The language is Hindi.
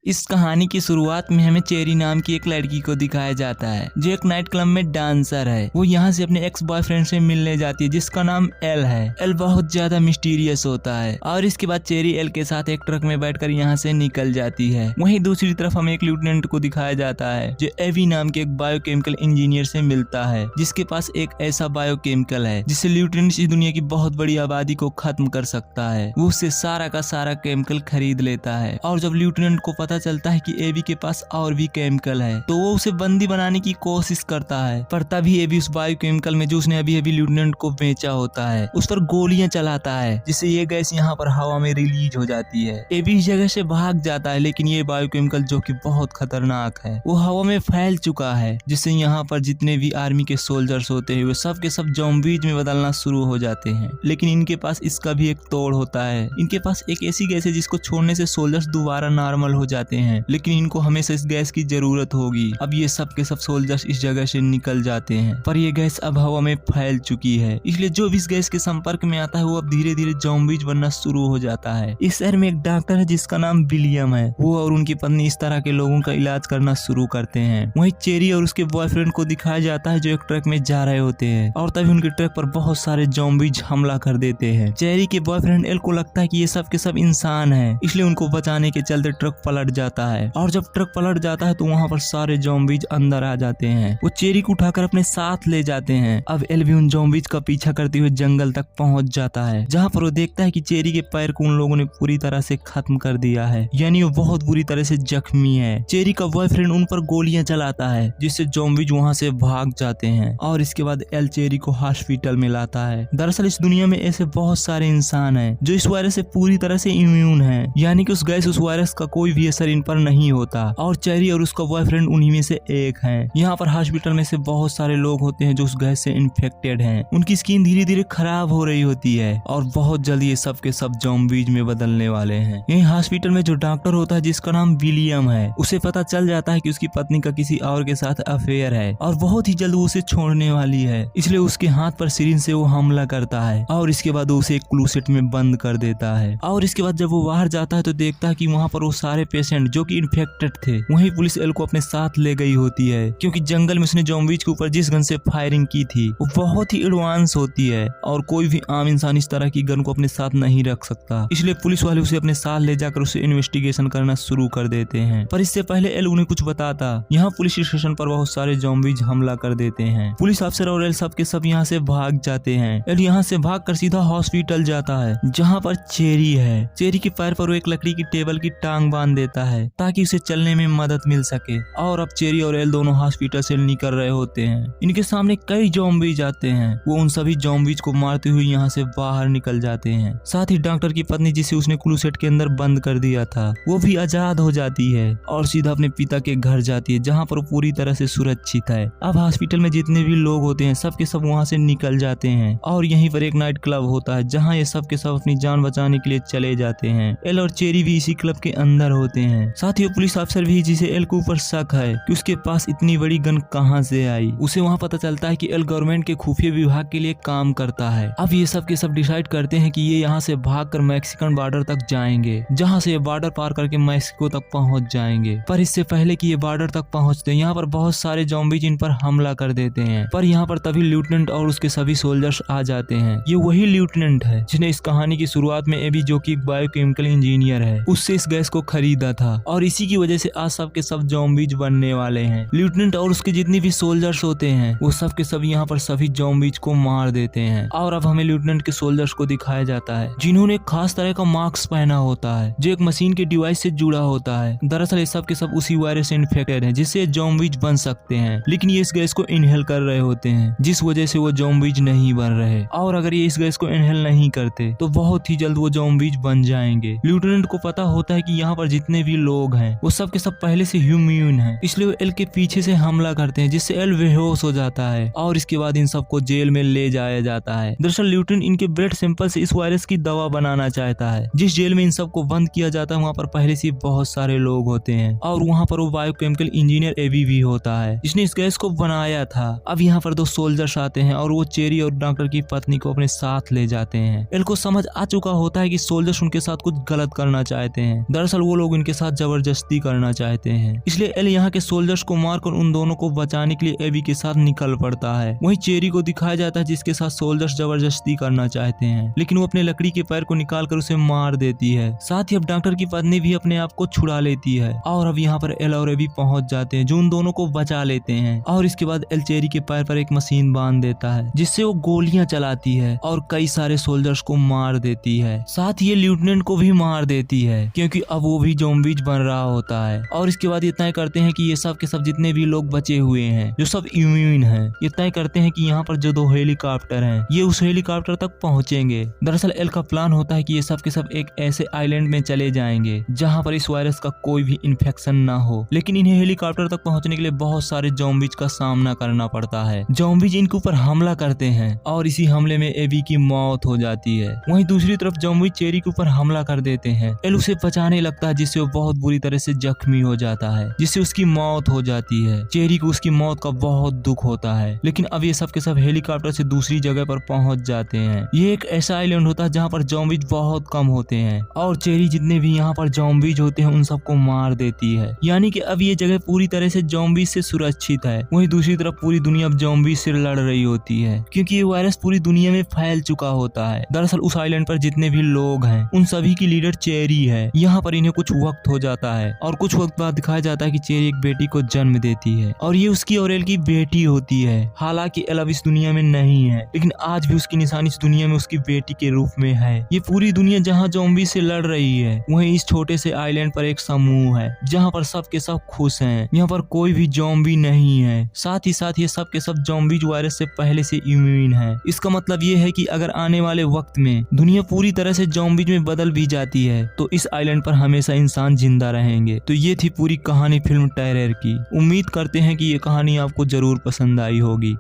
इस कहानी की शुरुआत में हमें चेरी नाम की एक लड़की को दिखाया जाता है जो एक नाइट क्लब में डांसर है। वो यहाँ से अपने एक्स बॉयफ्रेंड से मिलने जाती है जिसका नाम एल है। एल बहुत ज्यादा मिस्टीरियस होता है और इसके बाद चेरी एल के साथ एक ट्रक में बैठकर यहाँ से निकल जाती है। वहीं दूसरी तरफ हमें एक लेफ्टिनेंट को दिखाया जाता है जो एवी नाम के एक बायोकेमिकल इंजीनियर से मिलता है जिसके पास एक ऐसा बायोकेमिकल है जिससे लेफ्टिनेंट इस दुनिया की बहुत बड़ी आबादी को खत्म कर सकता है। वो उससे सारा का सारा केमिकल खरीद लेता है और जब लेफ्टिनेंट को पता चलता है कि एवी के पास और भी केमिकल है तो वो उसे बंदी बनाने की कोशिश करता है। पर तभी एवी उस बायोकेमिकल में जो उसने अभी लेफ्टिनेंट को बेचा होता है उस पर गोलियां चलाता है जिससे ये गैस यहाँ पर हवा में रिलीज हो जाती है। एवी इस जगह से भाग जाता है लेकिन ये बायोकेमिकल जो कि बहुत खतरनाक है वो हवा में फैल चुका है जिससे यहाँ पर जितने भी आर्मी के सोल्जर्स होते हैं वो सब के सब ज़ॉम्बीज में बदलना शुरू हो जाते हैं। लेकिन इनके पास इसका भी एक तोड़ होता है। इनके पास एक ऐसी गैस है जिसको छोड़ने से सोल्जर्स दोबारा नॉर्मल हो जाते हैं लेकिन इनको हमेशा इस गैस की जरूरत होगी। अब ये सब के सब सोल्जर्स इस जगह से निकल जाते हैं पर ये गैस अब हवा में फैल चुकी है इसलिए जो भी इस गैस के संपर्क में आता है वो अब धीरे धीरे ज़ॉम्बीज बनना शुरू हो जाता है। इस शहर में एक डॉक्टर है जिसका नाम विलियम है। वो और उनकी पत्नी इस तरह के लोगों का इलाज करना शुरू करते हैं। वहीं चेरी और उसके बॉयफ्रेंड को दिखाया जाता है जो एक ट्रक में जा रहे होते हैं और तभी उनके ट्रक पर बहुत सारे ज़ॉम्बीज हमला कर देते हैं। चेरी के बॉयफ्रेंड एल को लगता है कि ये सब के सब इंसान है इसलिए उनको बचाने के चलते ट्रक पलट जाता है और जब ट्रक पलट जाता है तो वहाँ पर सारे ज़ॉम्बीज अंदर आ जाते हैं। वो चेरी को उठाकर अपने साथ ले जाते हैं। अब एल भी उन ज़ॉम्बीज का पीछा करते हुए जंगल तक पहुंच जाता है जहाँ पर वो देखता है कि चेरी के पैर को उन लोगों ने पूरी तरह से खत्म कर दिया है यानी वो बहुत बुरी तरह से जख्मी है। चेरी का बॉयफ्रेंड उन पर गोलियां चलाता है जिससे ज़ॉम्बीज वहाँ से भाग जाते हैं और इसके बाद एल चेरी को हॉस्पिटल में लाता है। दरअसल इस दुनिया में ऐसे बहुत सारे इंसान हैं जो इस वायरस से पूरी तरह से इम्यून है यानी कि उस वायरस का कोई भी असर इन पर नहीं होता और चेरी और उसका बॉयफ्रेंड उन्हीं में से एक है। यहाँ पर हॉस्पिटल में से बहुत सारे लोग होते हैं जो उस गैस से इन्फेक्टेड हैं। उनकी स्किन धीरे धीरे खराब हो रही होती है और बहुत जल्दी ये सब के सब ज़ॉम्बीज में बदलने वाले हैं। यही हॉस्पिटल में जो डॉक्टर होता है जिसका नाम विलियम है उसे पता चल जाता है कि उसकी पत्नी का किसी और के साथ अफेयर है और बहुत ही जल्द वो उसे छोड़ने वाली है इसलिए उसके हाथ पर सिरिंज से वो हमला करता है और इसके बाद वो उसे एक क्लोसेट में बंद कर देता है। और इसके बाद जब वो बाहर जाता है तो देखता है कि वहाँ पर वो सारे पेशेंट जो कि इन्फेक्टेड थे वहीं पुलिस एल को अपने साथ ले गई होती है क्योंकि जंगल में उसने ज़ॉम्बीज के ऊपर जिस गन से फायरिंग की थी वो बहुत ही एडवांस होती है और कोई भी आम इंसान इस तरह की गन को अपने साथ नहीं रख सकता। इसलिए पुलिस वाले उसे अपने साथ ले जाकर उसे इन्वेस्टिगेशन करना शुरू कर देते हैं। पर इससे पहले एल उन्हें कुछ बताता यहाँ पुलिस स्टेशन पर बहुत सारे ज़ॉम्बीज हमला कर देते हैं। पुलिस अफसर और एल सब के सब यहाँ से भाग जाते हैं। एल यहाँ से भागकर सीधा हॉस्पिटल जाता है जहाँ पर चेरी है। चेरी के पैर पर वो एक लकड़ी की टेबल की टांग बांध देता है ताकि उसे चलने में मदद मिल सके और अब चेरी और एल दोनों हॉस्पिटल से निकल रहे होते हैं। इनके सामने कई ज़ॉम्बीज आते हैं। वो उन सभी ज़ॉम्बीज को मारते हुए यहाँ से बाहर निकल जाते हैं। साथ ही डॉक्टर की पत्नी जिसे उसने क्लोसेट के अंदर बंद कर दिया था वो भी आजाद हो जाती है और सीधा अपने पिता के घर जाती है जहाँ पर वो पूरी तरह से सुरक्षित है। अब हॉस्पिटल में जितने भी लोग होते हैं सब के सब वहाँ से निकल जाते हैं और यहीं पर एक नाइट क्लब होता है जहाँ ये सब के सब अपनी जान बचाने के लिए चले जाते हैं। एल और चेरी भी इसी क्लब के अंदर होते हैं। साथ ही पुलिस अफसर भी जिसे एल के ऊपर शक है कि उसके पास इतनी बड़ी गन कहाँ से आई उसे वहाँ पता चलता है कि एल गवर्नमेंट के खुफिया विभाग के लिए काम करता है। अब ये सब के सब डिसाइड करते हैं कि ये यहाँ से भागकर मैक्सिकन बॉर्डर तक जाएंगे जहाँ से ये बॉर्डर पार करके मैक्सिको तक पहुँच जाएंगे। पर इससे पहले कि ये बॉर्डर तक पहुँचते हैं यहाँ पर बहुत सारे ज़ॉम्बीज इन पर हमला कर देते हैं। पर यहाँ पर तभी लेफ्टिनेंट और उसके सभी सोल्जर्स आ जाते हैं। ये वही लेफ्टिनेंट है जिसने इस कहानी की शुरुआत में एबी जो कि बायोकेमिकल इंजीनियर है उससे इस गैस को खरीदा था और इसी की वजह से आज सब के सब ज़ॉम्बीज बनने वाले हैं। लेफ्टिनेंट और उसके जितने भी सोल्जर्स होते हैं वो सब के सब यहाँ पर सभी ज़ॉम्बीज को मार देते हैं। और अब हमें लेफ्टिनेंट के सोल्जर्स को दिखाया जाता है जिन्होंने एक खास तरह का मास्क पहना होता है जो एक मशीन के डिवाइस से जुड़ा होता है। दरअसल ये सब के सब उसी वायरस से इन्फेक्टेड हैं जिससे ज़ॉम्बीज बन सकते हैं लेकिन ये इस गैस को इनहेल कर रहे होते हैं जिस वजह से वो ज़ॉम्बीज नहीं बन रहे और अगर ये इस गैस को इनहेल नहीं करते तो बहुत ही जल्द वो ज़ॉम्बीज बन जाएंगे। लेफ्टिनेंट को पता होता है कि यहाँ पर जितने भी लोग हैं वो सब के सब पहले से इम्यून हैं इसलिए वो एल के पीछे से हमला करते हैं जिससे एल बेहोश हो जाता है और इसके बाद इन सबको जेल में ले जाया जाता है। दरअसल लेफ्टिनेंट इनके ब्लड सैंपल से इस वायरस की दवा बनाना चाहता है। जिस जेल में इन सबको बंद किया जाता है वहाँ पर पहले से बहुत सारे लोग होते हैं और वहाँ पर वो बायोकेमिकल इंजीनियर एवी भी होता है जिसने इस गैस को बनाया था। अब यहाँ पर दो सोल्जर्स आते हैं और वो चेरी और डॉक्टर की पत्नी को अपने साथ ले जाते हैं। एल को समझ आ चुका होता है कि सोल्जर्स उनके साथ कुछ गलत करना चाहते हैं। दरअसल वो लोग इनके साथ जबरदस्ती करना चाहते हैं। इसलिए एल यहाँ के सोल्जर्स को मारकर उन दोनों को बचाने के लिए एबी के साथ निकल पड़ता है। वहीं चेरी को दिखाया जाता है जिसके साथ सोल्जर्स जबरदस्ती करना चाहते हैं, लेकिन वो अपने लकड़ी के पैर को निकालकर उसे मार देती है। साथ ही अब डॉक्टर की पत्नी भी अपने आप को छुड़ा लेती है और अब यहाँ पर एल और एबी पहुंच जाते हैं जो उन दोनों को बचा लेते हैं। और इसके बाद एल चेरी के पैर पर एक मशीन बांध देता है जिससे वो गोलियां चलाती है और कई सारे सोल्जर्स को मार देती है। साथ ही ये लेफ्टिनेंट को भी मार देती है क्योंकि अब वो भी ज़ॉम्बीज बन रहा होता है। और इसके बाद ये तय करते हैं कि ये सब के सब जितने भी लोग बचे हुए हैं जो सब इम्यून हैं, ये तय करते हैं कि यहाँ पर जो 2 हेलीकॉप्टर हैं ये उस हेलीकॉप्टर तक पहुंचेंगे। दरअसल एल का प्लान होता है कि ये सब के सब एक ऐसे आइलैंड में चले जाएंगे जहाँ पर इस वायरस का कोई भी इन्फेक्शन ना हो, लेकिन इन्हें हेलीकॉप्टर तक पहुंचने के लिए बहुत सारे ज़ॉम्बीज का सामना करना पड़ता है। ज़ॉम्बीज इनके ऊपर हमला करते हैं और इसी हमले में एबी की मौत हो जाती है। वहीं दूसरी तरफ ज़ॉम्बीज चेरी के ऊपर हमला कर देते हैं। एल उसे बचाने लगता है जिससे वो बहुत बुरी तरह से जख्मी हो जाता है, जिससे उसकी मौत हो जाती है। चेरी को उसकी मौत का बहुत दुख होता है, लेकिन अब ये सब के सब हेलीकॉप्टर से दूसरी जगह पर पहुंच जाते हैं। ये एक ऐसा आइलैंड होता है जहाँ पर ज़ॉम्बीज बहुत कम होते हैं और चेरी जितने भी यहाँ पर ज़ॉम्बीज होते हैं उन सबको मार देती है। यानी कि अब ये जगह पूरी तरह से ज़ॉम्बीज से सुरक्षित है। वहीं दूसरी तरफ पूरी दुनिया अब ज़ॉम्बीज से लड़ रही होती है क्योंकि ये वायरस पूरी दुनिया में फैल चुका होता है। दरअसल उस आइलैंड पर जितने भी लोग हैं उन सभी की लीडर चेरी है। यहाँ पर इन्हें कुछ वक्त हो जाता है और कुछ वक्त बाद दिखाया जाता है कि चेरी एक बेटी को जन्म देती है और ये उसकी और एल की बेटी होती है। हालांकि एल अब इस दुनिया में नहीं है, लेकिन आज भी उसकी निशानी इस दुनिया में उसकी बेटी के रूप में है। ये पूरी दुनिया जहाँ ज़ॉम्बी से लड़ रही है वहीं इस छोटे से आइलैंड पर एक समूह है जहाँ पर सब के सब खुश हैं। यहाँ पर कोई भी ज़ॉम्बी नहीं है। साथ ही साथ ये सब के सब ज़ॉम्बीज वायरस से पहले से इम्यून है। इसका मतलब ये है कि अगर आने वाले वक्त में दुनिया पूरी तरह से ज़ॉम्बीज में बदल भी जाती है तो इस आइलैंड पर हमेशा इंसान जिंदा रहेंगे। तो ये थी पूरी कहानी फिल्म टेरर की। उम्मीद करते हैं कि ये कहानी आपको जरूर पसंद आई होगी।